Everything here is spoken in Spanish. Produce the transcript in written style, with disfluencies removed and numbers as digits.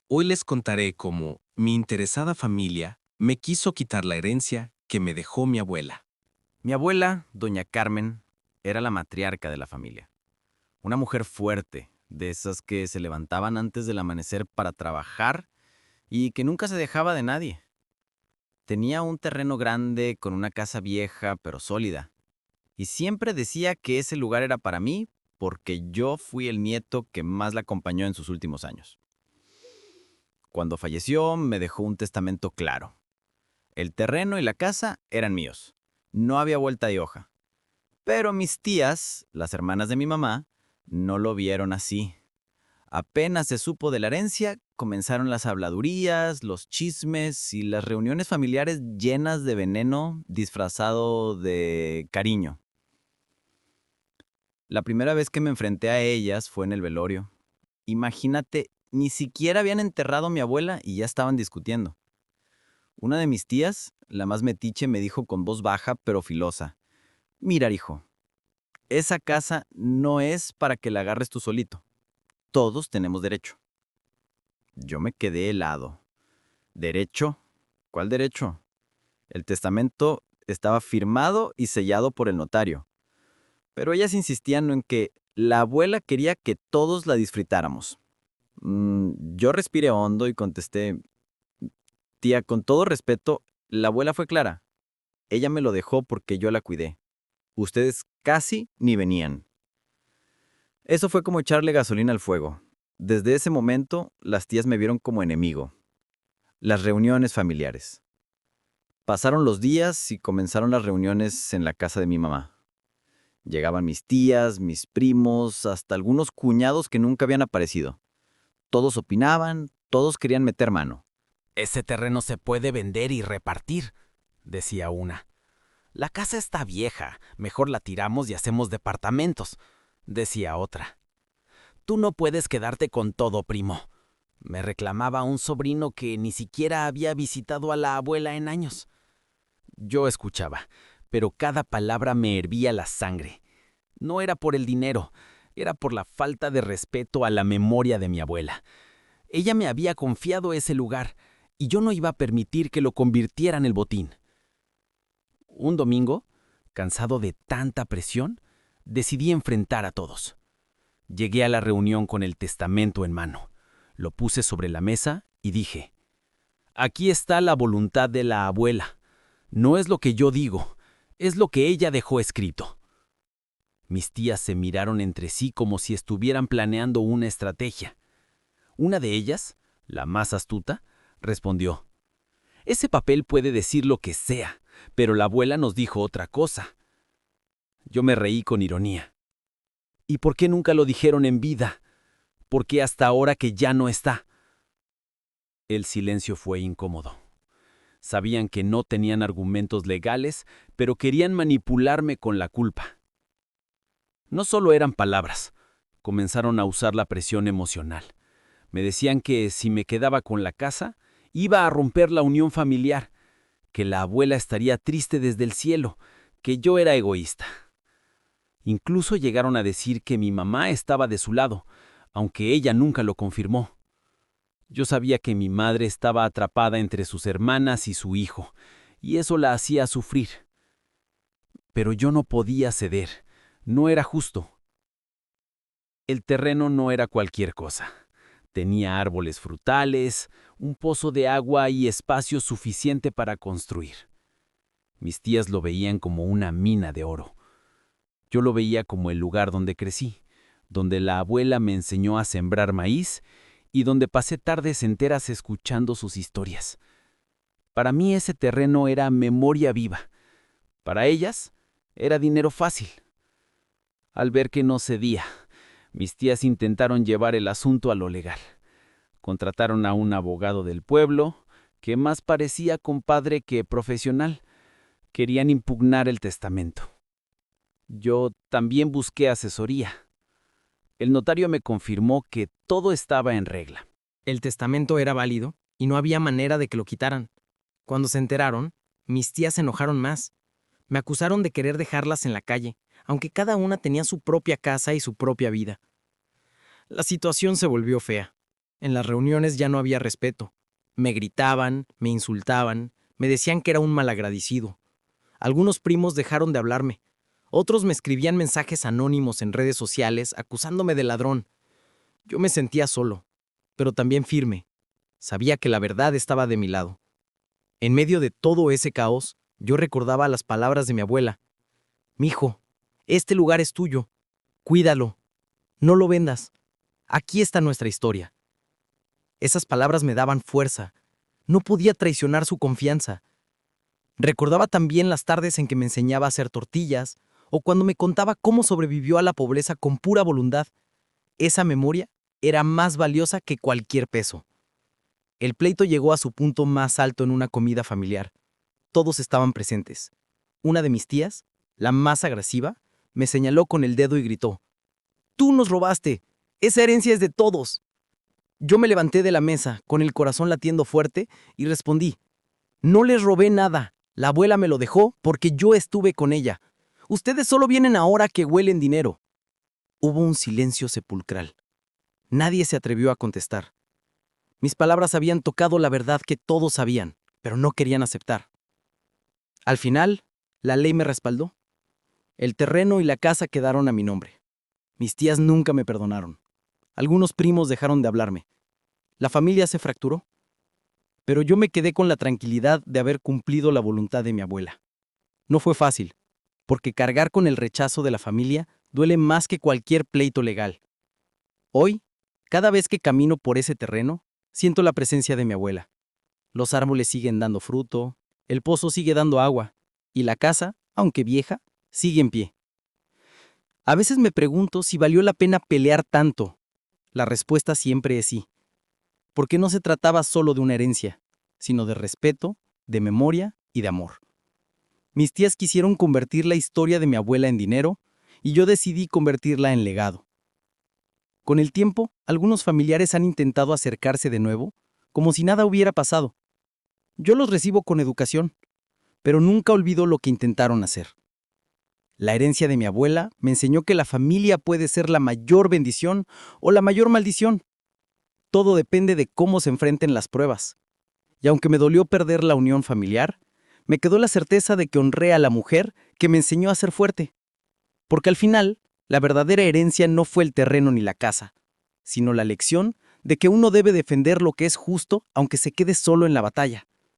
Hoy les contaré cómo mi interesada familia me quiso quitar la herencia que me dejó mi abuela. Mi abuela, doña Carmen, era la matriarca de la familia. Una mujer fuerte, de esas que se levantaban antes del amanecer para trabajar y que nunca se dejaba de nadie. Tenía un terreno grande con una casa vieja pero sólida. Y siempre decía que ese lugar era para mí porque yo fui el nieto que más la acompañó en sus últimos años. Cuando falleció, me dejó un testamento claro. El terreno y la casa eran míos. No había vuelta de hoja. Pero mis tías, las hermanas de mi mamá, no lo vieron así. Apenas se supo de la herencia, comenzaron las habladurías, los chismes y las reuniones familiares llenas de veneno disfrazado de cariño. La primera vez que me enfrenté a ellas fue en el velorio. Imagínate, ni siquiera habían enterrado a mi abuela y ya estaban discutiendo. Una de mis tías, la más metiche, me dijo con voz baja pero filosa: «Mira, hijo, esa casa no es para que la agarres tú solito. Todos tenemos derecho». Yo me quedé helado. ¿Derecho? ¿Cuál derecho? El testamento estaba firmado y sellado por el notario. Pero ellas insistían en que la abuela quería que todos la disfrutáramos. Yo respiré hondo y contesté: «Tía, con todo respeto, la abuela fue clara. Ella me lo dejó porque yo la cuidé. Ustedes casi ni venían». Eso fue como echarle gasolina al fuego. Desde ese momento, las tías me vieron como enemigo. Las reuniones familiares. Pasaron los días y comenzaron las reuniones en la casa de mi mamá. Llegaban mis tías, mis primos, hasta algunos cuñados que nunca habían aparecido. Todos opinaban, todos querían meter mano. Ese terreno se puede vender y repartir, decía una. La casa está vieja, mejor la tiramos y hacemos departamentos, decía otra. Tú no puedes quedarte con todo, primo, me reclamaba un sobrino que ni siquiera había visitado a la abuela en años. Yo escuchaba, pero cada palabra me hervía la sangre. No era por el dinero, era por la falta de respeto a la memoria de mi abuela. Ella me había confiado ese lugar y yo no iba a permitir que lo convirtiera en el botín. Un domingo, cansado de tanta presión, decidí enfrentar a todos. Llegué a la reunión con el testamento en mano. Lo puse sobre la mesa y dije: «Aquí está la voluntad de la abuela. No es lo que yo digo, es lo que ella dejó escrito». Mis tías se miraron entre sí como si estuvieran planeando una estrategia. Una de ellas, la más astuta, respondió: «Ese papel puede decir lo que sea, pero la abuela nos dijo otra cosa». Yo me reí con ironía. «¿Y por qué nunca lo dijeron en vida? ¿Por qué hasta ahora que ya no está?». El silencio fue incómodo. Sabían que no tenían argumentos legales, pero querían manipularme con la culpa. No solo eran palabras, comenzaron a usar la presión emocional. Me decían que si me quedaba con la casa, iba a romper la unión familiar, que la abuela estaría triste desde el cielo, que yo era egoísta. Incluso llegaron a decir que mi mamá estaba de su lado, aunque ella nunca lo confirmó. Yo sabía que mi madre estaba atrapada entre sus hermanas y su hijo, y eso la hacía sufrir. Pero yo no podía ceder, no era justo. El terreno no era cualquier cosa. Tenía árboles frutales, un pozo de agua y espacio suficiente para construir. Mis tías lo veían como una mina de oro. Yo lo veía como el lugar donde crecí, donde la abuela me enseñó a sembrar maíz y donde pasé tardes enteras escuchando sus historias. Para mí ese terreno era memoria viva. Para ellas era dinero fácil. Al ver que no cedía, mis tías intentaron llevar el asunto a lo legal. Contrataron a un abogado del pueblo, que más parecía compadre que profesional. Querían impugnar el testamento. Yo también busqué asesoría. El notario me confirmó que todo estaba en regla. El testamento era válido y no había manera de que lo quitaran. Cuando se enteraron, mis tías se enojaron más. Me acusaron de querer dejarlas en la calle, aunque cada una tenía su propia casa y su propia vida. La situación se volvió fea. En las reuniones ya no había respeto. Me gritaban, me insultaban, me decían que era un malagradecido. Algunos primos dejaron de hablarme. Otros me escribían mensajes anónimos en redes sociales acusándome de ladrón. Yo me sentía solo, pero también firme. Sabía que la verdad estaba de mi lado. En medio de todo ese caos, yo recordaba las palabras de mi abuela. Mijo, este lugar es tuyo. Cuídalo. No lo vendas. Aquí está nuestra historia. Esas palabras me daban fuerza. No podía traicionar su confianza. Recordaba también las tardes en que me enseñaba a hacer tortillas o cuando me contaba cómo sobrevivió a la pobreza con pura voluntad. Esa memoria era más valiosa que cualquier peso. El pleito llegó a su punto más alto en una comida familiar. Todos estaban presentes. Una de mis tías, la más agresiva, me señaló con el dedo y gritó: «¡Tú nos robaste! ¡Esa herencia es de todos!». Yo me levanté de la mesa, con el corazón latiendo fuerte, y respondí: «No les robé nada. La abuela me lo dejó porque yo estuve con ella. Ustedes solo vienen ahora que huelen dinero». Hubo un silencio sepulcral. Nadie se atrevió a contestar. Mis palabras habían tocado la verdad que todos sabían, pero no querían aceptar. Al final, la ley me respaldó. El terreno y la casa quedaron a mi nombre. Mis tías nunca me perdonaron. Algunos primos dejaron de hablarme. La familia se fracturó. Pero yo me quedé con la tranquilidad de haber cumplido la voluntad de mi abuela. No fue fácil, porque cargar con el rechazo de la familia duele más que cualquier pleito legal. Hoy, cada vez que camino por ese terreno, siento la presencia de mi abuela. Los árboles siguen dando fruto, el pozo sigue dando agua, y la casa, aunque vieja, sigue en pie. A veces me pregunto si valió la pena pelear tanto. La respuesta siempre es sí, porque no se trataba solo de una herencia, sino de respeto, de memoria y de amor. Mis tías quisieron convertir la historia de mi abuela en dinero, y yo decidí convertirla en legado. Con el tiempo, algunos familiares han intentado acercarse de nuevo, como si nada hubiera pasado. Yo los recibo con educación, pero nunca olvido lo que intentaron hacer. La herencia de mi abuela me enseñó que la familia puede ser la mayor bendición o la mayor maldición. Todo depende de cómo se enfrenten las pruebas. Y aunque me dolió perder la unión familiar, me quedó la certeza de que honré a la mujer que me enseñó a ser fuerte. Porque al final, la verdadera herencia no fue el terreno ni la casa, sino la lección de que uno debe defender lo que es justo aunque se quede solo en la batalla.